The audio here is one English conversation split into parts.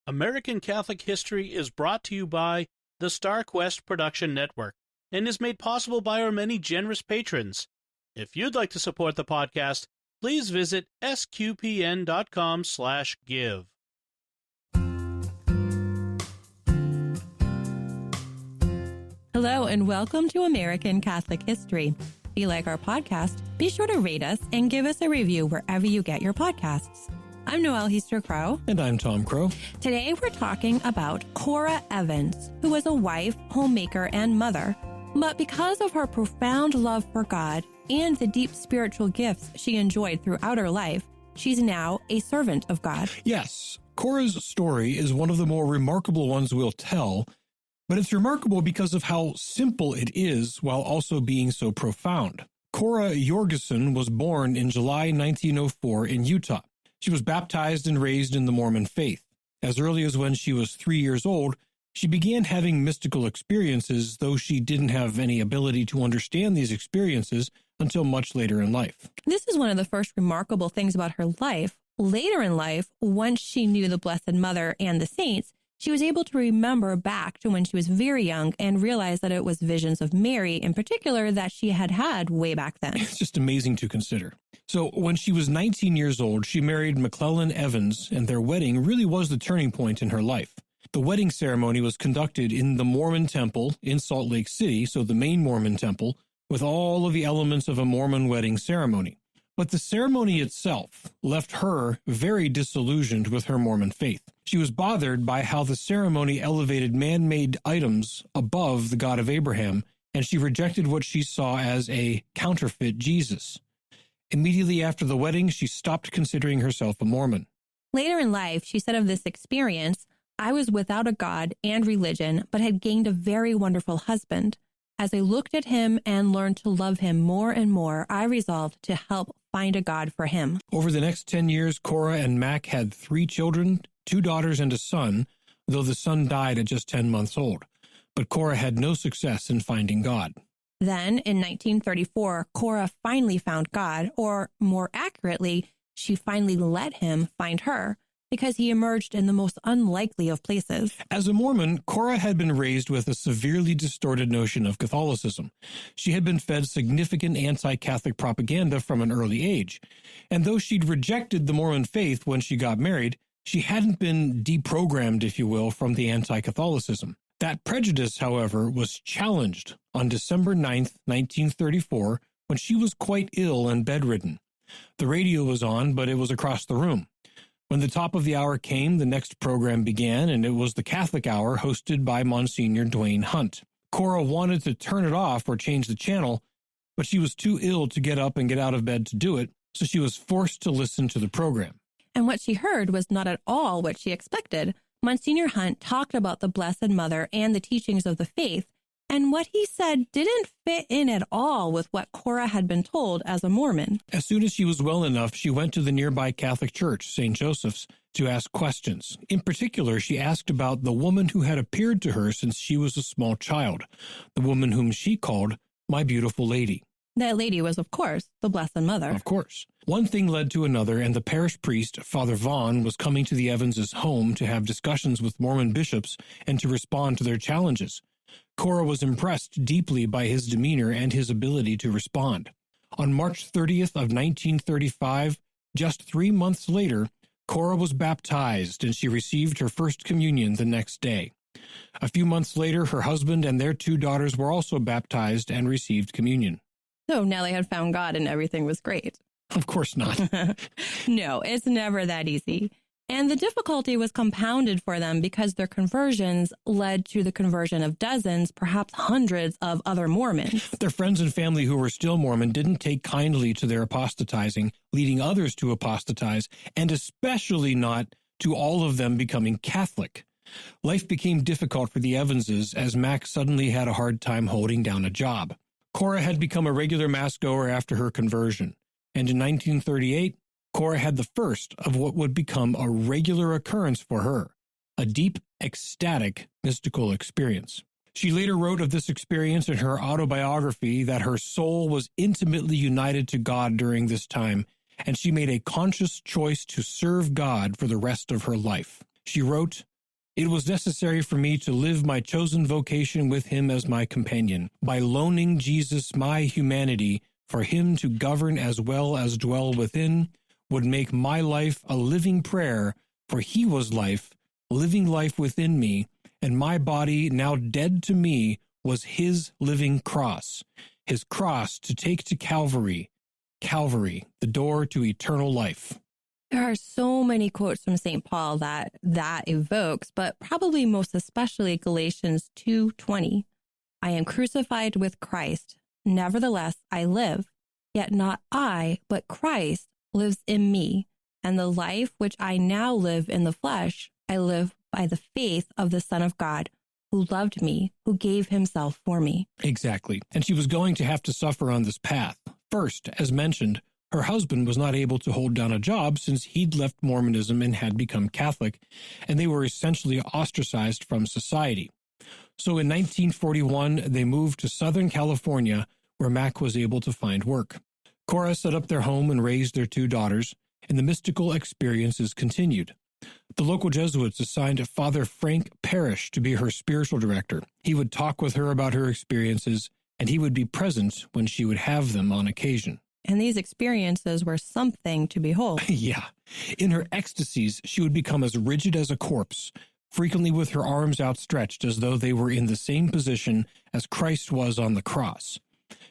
American Catholic History is brought to you by the Star Quest Production Network and is made possible by our many generous patrons. If you'd like to support the podcast, please visit sqpn.com/give. Hello and welcome to American Catholic History. If you like our podcast, be sure to rate us and give us a review wherever you get your podcasts. I'm Noëlle Crowe. And I'm Tom Crowe. Today we're talking about Cora Evans, who was a wife, homemaker, and mother. But because of her profound love for God and the deep spiritual gifts she enjoyed throughout her life, she's now a servant of God. Yes, Cora's story is one of the more remarkable ones we'll tell, but it's remarkable because of how simple it is while also being so profound. Cora Jorgensen was born in July 1904 in Utah. She was baptized and raised in the Mormon faith. As early as when she was 3 years old, she began having mystical experiences, though she didn't have any ability to understand these experiences until much later in life. This is one of the first remarkable things about her life. Later in life, once she knew the Blessed Mother and the saints, she was able to remember back to when she was very young and realize that it was visions of Mary in particular that she had had way back then. It's just amazing to consider. So when she was 19 years old, she married Cora Evans, and their wedding really was the turning point in her life. The wedding ceremony was conducted in the Mormon temple in Salt Lake City, so the main Mormon temple, with all of the elements of a Mormon wedding ceremony. But the ceremony itself left her very disillusioned with her Mormon faith. She was bothered by how the ceremony elevated man-made items above the God of Abraham, and she rejected what she saw as a counterfeit Jesus. Immediately after the wedding, she stopped considering herself a Mormon. Later in life, she said of this experience, "I was without a God and religion, but had gained a very wonderful husband. As I looked at him and learned to love him more and more, I resolved to help find a God for him." Over the next 10 years, Cora and Mac had 3 children, 2 daughters and a son, though the son died at just 10 months old. But Cora had no success in finding God. Then, in 1934, Cora finally found God, or more accurately, she finally let him find her, because he emerged in the most unlikely of places. As a Mormon, Cora had been raised with a severely distorted notion of Catholicism. She had been fed significant anti-Catholic propaganda from an early age. And though she'd rejected the Mormon faith when she got married, she hadn't been deprogrammed, if you will, from the anti-Catholicism. That prejudice, however, was challenged on December 9th, 1934, when she was quite ill and bedridden. The radio was on, but it was across the room. When the top of the hour came, the next program began, and it was the Catholic Hour hosted by Monsignor Dwayne Hunt. Cora wanted to turn it off or change the channel, but she was too ill to get up and get out of bed to do it, so she was forced to listen to the program. And what she heard was not at all what she expected. Monsignor Hunt talked about the Blessed Mother and the teachings of the faith, and what he said didn't fit in at all with what Cora had been told as a Mormon. As soon as she was well enough, she went to the nearby Catholic church, St. Joseph's, to ask questions. In particular, she asked about the woman who had appeared to her since she was a small child, the woman whom she called my beautiful lady. That lady was, of course, the Blessed Mother. Of course. One thing led to another, and the parish priest, Father Vaughn, was coming to the Evans' home to have discussions with Mormon bishops and to respond to their challenges. Cora was impressed deeply by his demeanor and his ability to respond. On March 30th of 1935, just 3 months later, Cora was baptized and she received her first communion the next day. A few months later, her husband and their 2 daughters were also baptized and received communion. So now they had found God and everything was great. Of course not. No, it's never that easy. And the difficulty was compounded for them because their conversions led to the conversion of dozens, perhaps hundreds of other Mormons. Their friends and family who were still Mormon didn't take kindly to their apostatizing, leading others to apostatize, and especially not to all of them becoming Catholic. Life became difficult for the Evanses as Mac suddenly had a hard time holding down a job. Cora had become a regular Mass-goer after her conversion, and in 1938, Cora had the first of what would become a regular occurrence for her, a deep, ecstatic, mystical experience. She later wrote of this experience in her autobiography that her soul was intimately united to God during this time, and she made a conscious choice to serve God for the rest of her life. She wrote, It was necessary for me to live my chosen vocation with him as my companion, by loaning Jesus my humanity for him to govern as well as dwell within, would make my life a living prayer, for he was life, living life within me, and my body, now dead to me, was his living cross, his cross to take to Calvary, Calvary, the door to eternal life. There are so many quotes from St. Paul that evokes, but probably most especially Galatians 2:20. I am crucified with Christ. Nevertheless, I live. Yet not I, but Christ lives in me. And the life which I now live in the flesh, I live by the faith of the Son of God, who loved me, who gave himself for me. Exactly. And she was going to have to suffer on this path. First, as mentioned, her husband was not able to hold down a job since he'd left Mormonism and had become Catholic, and they were essentially ostracized from society. So in 1941, they moved to Southern California, where Mac was able to find work. Cora set up their home and raised their 2 daughters, and the mystical experiences continued. The local Jesuits assigned Father Frank Parrish to be her spiritual director. He would talk with her about her experiences, and he would be present when she would have them on occasion. And these experiences were something to behold. Yeah. In her ecstasies, she would become as rigid as a corpse, frequently with her arms outstretched as though they were in the same position as Christ was on the cross.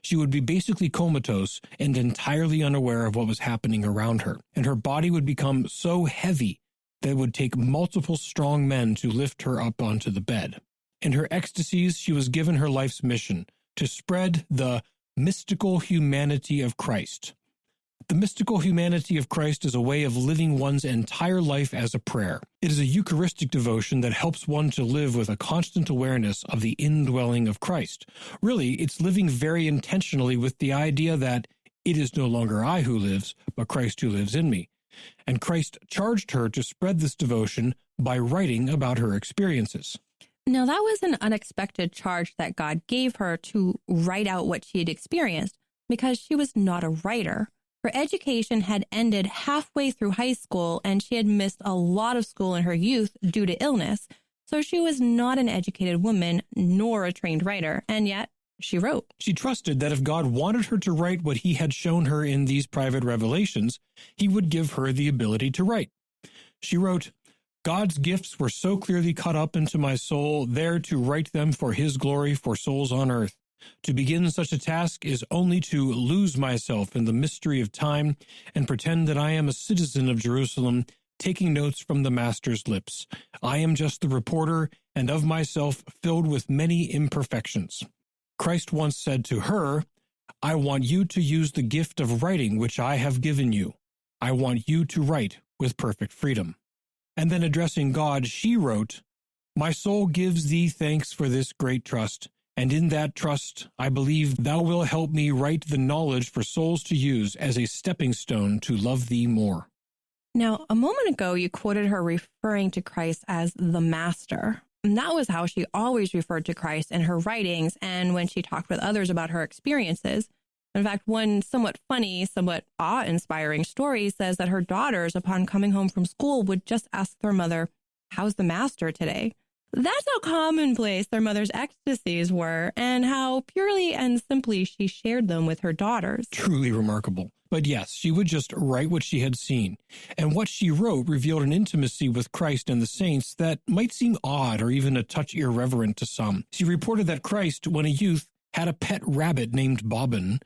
She would be basically comatose and entirely unaware of what was happening around her, and her body would become so heavy that it would take multiple strong men to lift her up onto the bed. In her ecstasies, she was given her life's mission, to spread the mystical humanity of Christ. The mystical humanity of Christ is a way of living one's entire life as a prayer. It is a Eucharistic devotion that helps one to live with a constant awareness of the indwelling of Christ. Really, it's living very intentionally with the idea that it is no longer I who lives, but Christ who lives in me. And Christ charged her to spread this devotion by writing about her experiences. Now, that was an unexpected charge that God gave her to write out what she had experienced, because she was not a writer. Her education had ended halfway through high school, and she had missed a lot of school in her youth due to illness. So she was not an educated woman, nor a trained writer, and yet she wrote. She trusted that if God wanted her to write what he had shown her in these private revelations, he would give her the ability to write. She wrote, God's gifts were so clearly cut up into my soul, there to write them for his glory for souls on earth. To begin such a task is only to lose myself in the mystery of time and pretend that I am a citizen of Jerusalem, taking notes from the Master's lips. I am just the reporter, and of myself filled with many imperfections. Christ once said to her, I want you to use the gift of writing which I have given you. I want you to write with perfect freedom. And then addressing God, she wrote, My soul gives thee thanks for this great trust, and in that trust I believe thou wilt help me write the knowledge for souls to use as a stepping stone to love thee more. Now, a moment ago, you quoted her referring to Christ as the Master. And that was how she always referred to Christ in her writings and when she talked with others about her experiences. In fact, one somewhat funny, somewhat awe-inspiring story says that her daughters, upon coming home from school, would just ask their mother, how's the Master today? That's how commonplace their mother's ecstasies were, and how purely and simply she shared them with her daughters. Truly remarkable. But yes, she would just write what she had seen. And what she wrote revealed an intimacy with Christ and the saints that might seem odd or even a touch irreverent to some. She reported that Christ, when a youth, had a pet rabbit named Bobbin,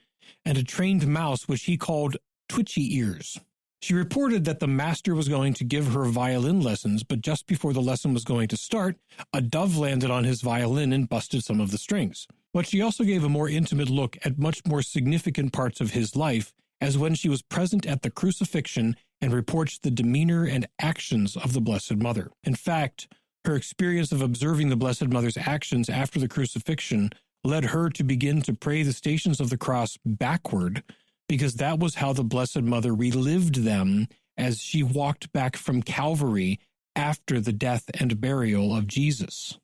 and a trained mouse which he called Twitchy Ears. She reported that the Master was going to give her violin lessons, but just before the lesson was going to start, a dove landed on his violin and busted some of the strings. But she also gave a more intimate look at much more significant parts of his life, as when she was present at the crucifixion and reports the demeanor and actions of the Blessed Mother. In fact, her experience of observing the Blessed Mother's actions after the crucifixion led her to begin to pray the Stations of the Cross backward, because that was how the Blessed Mother relived them as she walked back from Calvary after the death and burial of Jesus.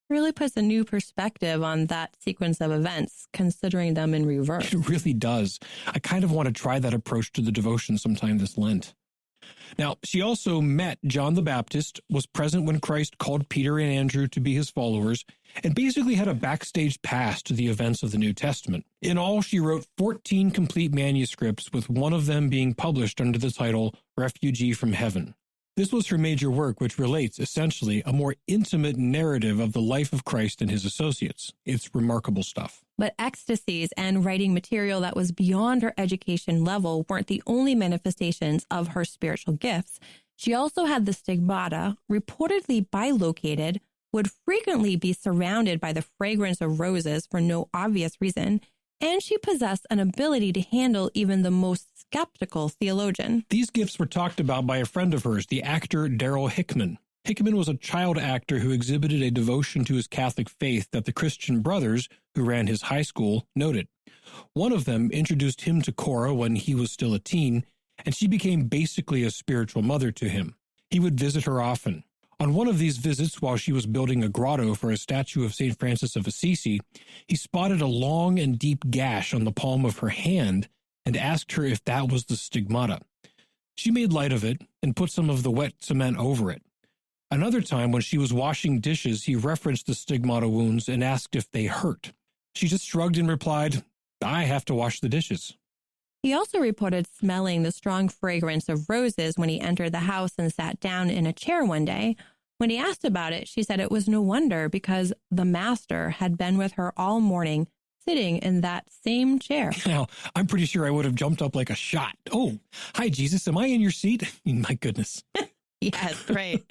Really puts a new perspective on that sequence of events, considering them in reverse. It really does. I kind of want to try that approach to the devotion sometime this Lent. Now, she also met John the Baptist, was present when Christ called Peter and Andrew to be his followers, and basically had a backstage pass to the events of the New Testament. In all, she wrote 14 complete manuscripts, with one of them being published under the title Refugee from Heaven. This was her major work, which relates, essentially, a more intimate narrative of the life of Christ and his associates. It's remarkable stuff. But ecstasies and writing material that was beyond her education level weren't the only manifestations of her spiritual gifts. She also had the stigmata, reportedly bilocated, would frequently be surrounded by the fragrance of roses for no obvious reason, and she possessed an ability to handle even the most skeptical theologian. These gifts were talked about by a friend of hers, the actor Darrell Hickman. Hickman was a child actor who exhibited a devotion to his Catholic faith that the Christian brothers, who ran his high school, noted. One of them introduced him to Cora when he was still a teen, and she became basically a spiritual mother to him. He would visit her often. On one of these visits, while she was building a grotto for a statue of St. Francis of Assisi, he spotted a long and deep gash on the palm of her hand and asked her if that was the stigmata. She made light of it and put some of the wet cement over it. Another time, when she was washing dishes, he referenced the stigmata wounds and asked if they hurt. She just shrugged and replied, "I have to wash the dishes." He also reported smelling the strong fragrance of roses when he entered the house and sat down in a chair one day. When he asked about it, she said it was no wonder because the master had been with her all morning, sitting in that same chair. Now, I'm pretty sure I would have jumped up like a shot. "Oh, hi, Jesus. Am I in your seat?" My goodness. Yes, right.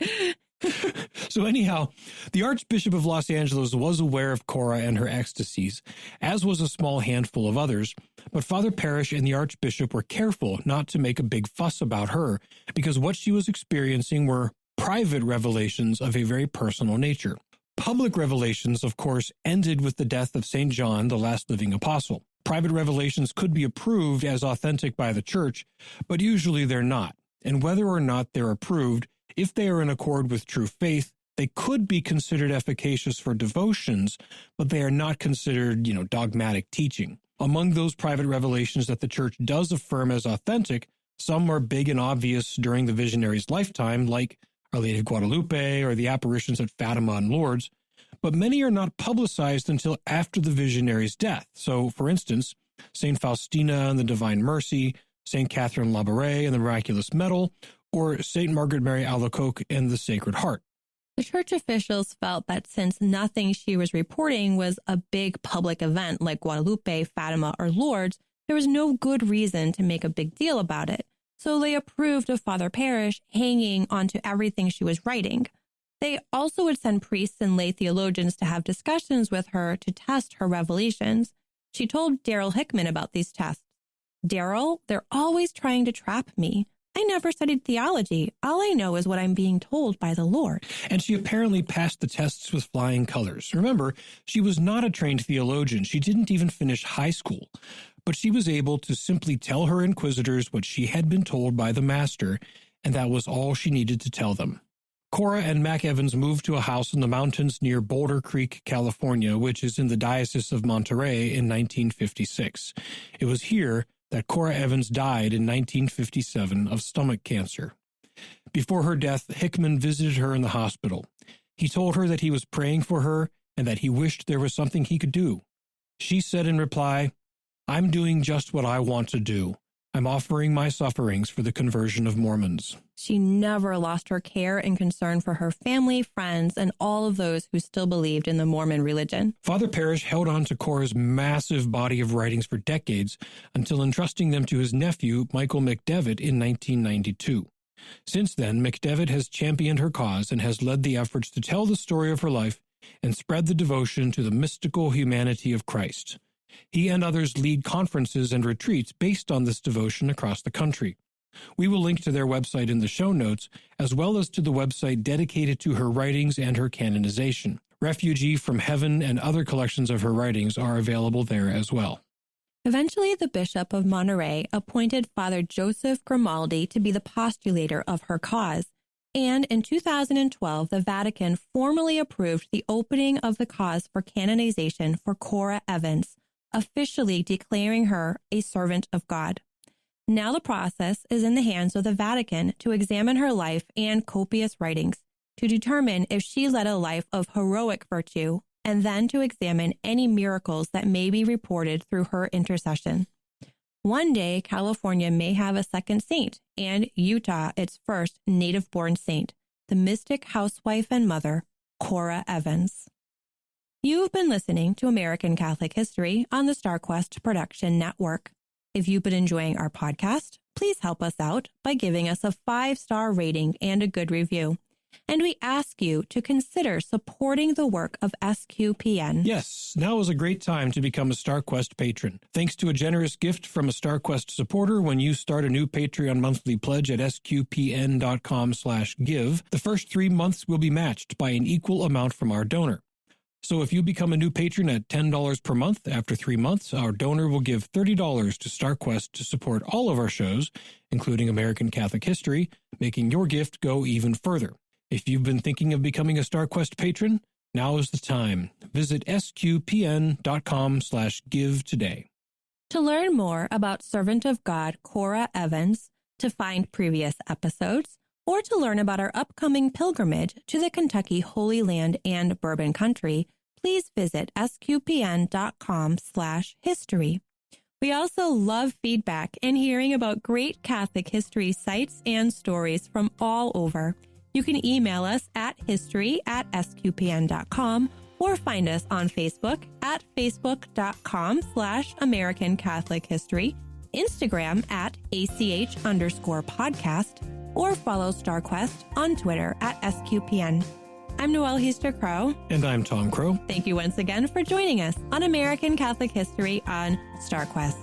So anyhow, the Archbishop of Los Angeles was aware of Cora and her ecstasies, as was a small handful of others, but Father Parrish and the Archbishop were careful not to make a big fuss about her because what she was experiencing were private revelations of a very personal nature. Public revelations, of course, ended with the death of St. John, the last living apostle. Private revelations could be approved as authentic by the Church, but usually they're not. And whether or not they're approved, if they are in accord with true faith, they could be considered efficacious for devotions, but they are not considered, dogmatic teaching. Among those private revelations that the Church does affirm as authentic, some are big and obvious during the visionary's lifetime, like Our Lady of Guadalupe or the apparitions at Fatima and Lourdes, but many are not publicized until after the visionary's death. So, for instance, St. Faustina and the Divine Mercy, St. Catherine Labouré and the Miraculous Medal, or St. Margaret Mary Alacoque and the Sacred Heart. The church officials felt that since nothing she was reporting was a big public event like Guadalupe, Fatima, or Lourdes, there was no good reason to make a big deal about it. So they approved of Father Parrish hanging onto everything she was writing. They also would send priests and lay theologians to have discussions with her to test her revelations. She told Darrell Hickman about these tests. "Darrell, they're always trying to trap me. I never studied theology. All I know is what I'm being told by the Lord." And she apparently passed the tests with flying colors. Remember, she was not a trained theologian. She didn't even finish high school. But she was able to simply tell her inquisitors what she had been told by the master, and that was all she needed to tell them. Cora and Mac Evans moved to a house in the mountains near Boulder Creek, California, which is in the Diocese of Monterey, in 1956. It was here that Cora Evans died in 1957 of stomach cancer. Before her death, Hickman visited her in the hospital. He told her that he was praying for her and that he wished there was something he could do. She said in reply, "I'm doing just what I want to do. I'm offering my sufferings for the conversion of Mormons." She never lost her care and concern for her family, friends, and all of those who still believed in the Mormon religion. Father Parrish held on to Cora's massive body of writings for decades until entrusting them to his nephew, Michael McDevitt, in 1992. Since then, McDevitt has championed her cause and has led the efforts to tell the story of her life and spread the devotion to the mystical humanity of Christ. He and others lead conferences and retreats based on this devotion across the country. We will link to their website in the show notes, as well as to the website dedicated to her writings and her canonization. Refugee from Heaven and other collections of her writings are available there as well. Eventually, the Bishop of Monterey appointed Father Joseph Grimaldi to be the postulator of her cause, and in 2012, the Vatican formally approved the opening of the cause for canonization for Cora Evans, officially declaring her a servant of God. Now the process is in the hands of the Vatican to examine her life and copious writings, to determine if she led a life of heroic virtue, and then to examine any miracles that may be reported through her intercession. One day, California may have a second saint, and Utah its first native-born saint, the mystic housewife and mother, Cora Evans. You've been listening to American Catholic History on the StarQuest Production Network. If you've been enjoying our podcast, please help us out by giving us a 5-star rating and a good review. And we ask you to consider supporting the work of SQPN. Yes, now is a great time to become a StarQuest patron. Thanks to a generous gift from a StarQuest supporter, when you start a new Patreon monthly pledge at sqpn.com/give, the first 3 months will be matched by an equal amount from our donor. So if you become a new patron at $10 per month, after 3 months, our donor will give $30 to StarQuest to support all of our shows, including American Catholic History, making your gift go even further. If you've been thinking of becoming a StarQuest patron, now is the time. Visit sqpn.com/give today. To learn more about Servant of God Cora Evans, to find previous episodes, or to learn about our upcoming pilgrimage to the Kentucky Holy Land and Bourbon Country, please visit sqpn.com/history. We also love feedback and hearing about great Catholic history sites and stories from all over. You can email us at history@sqpn.com or find us on Facebook at facebook.com/American Catholic History, Instagram at ACH_podcast, or follow StarQuest on Twitter at SQPN. I'm Noëlle Crowe. And I'm Tom Crowe. Thank you once again for joining us on American Catholic History on StarQuest.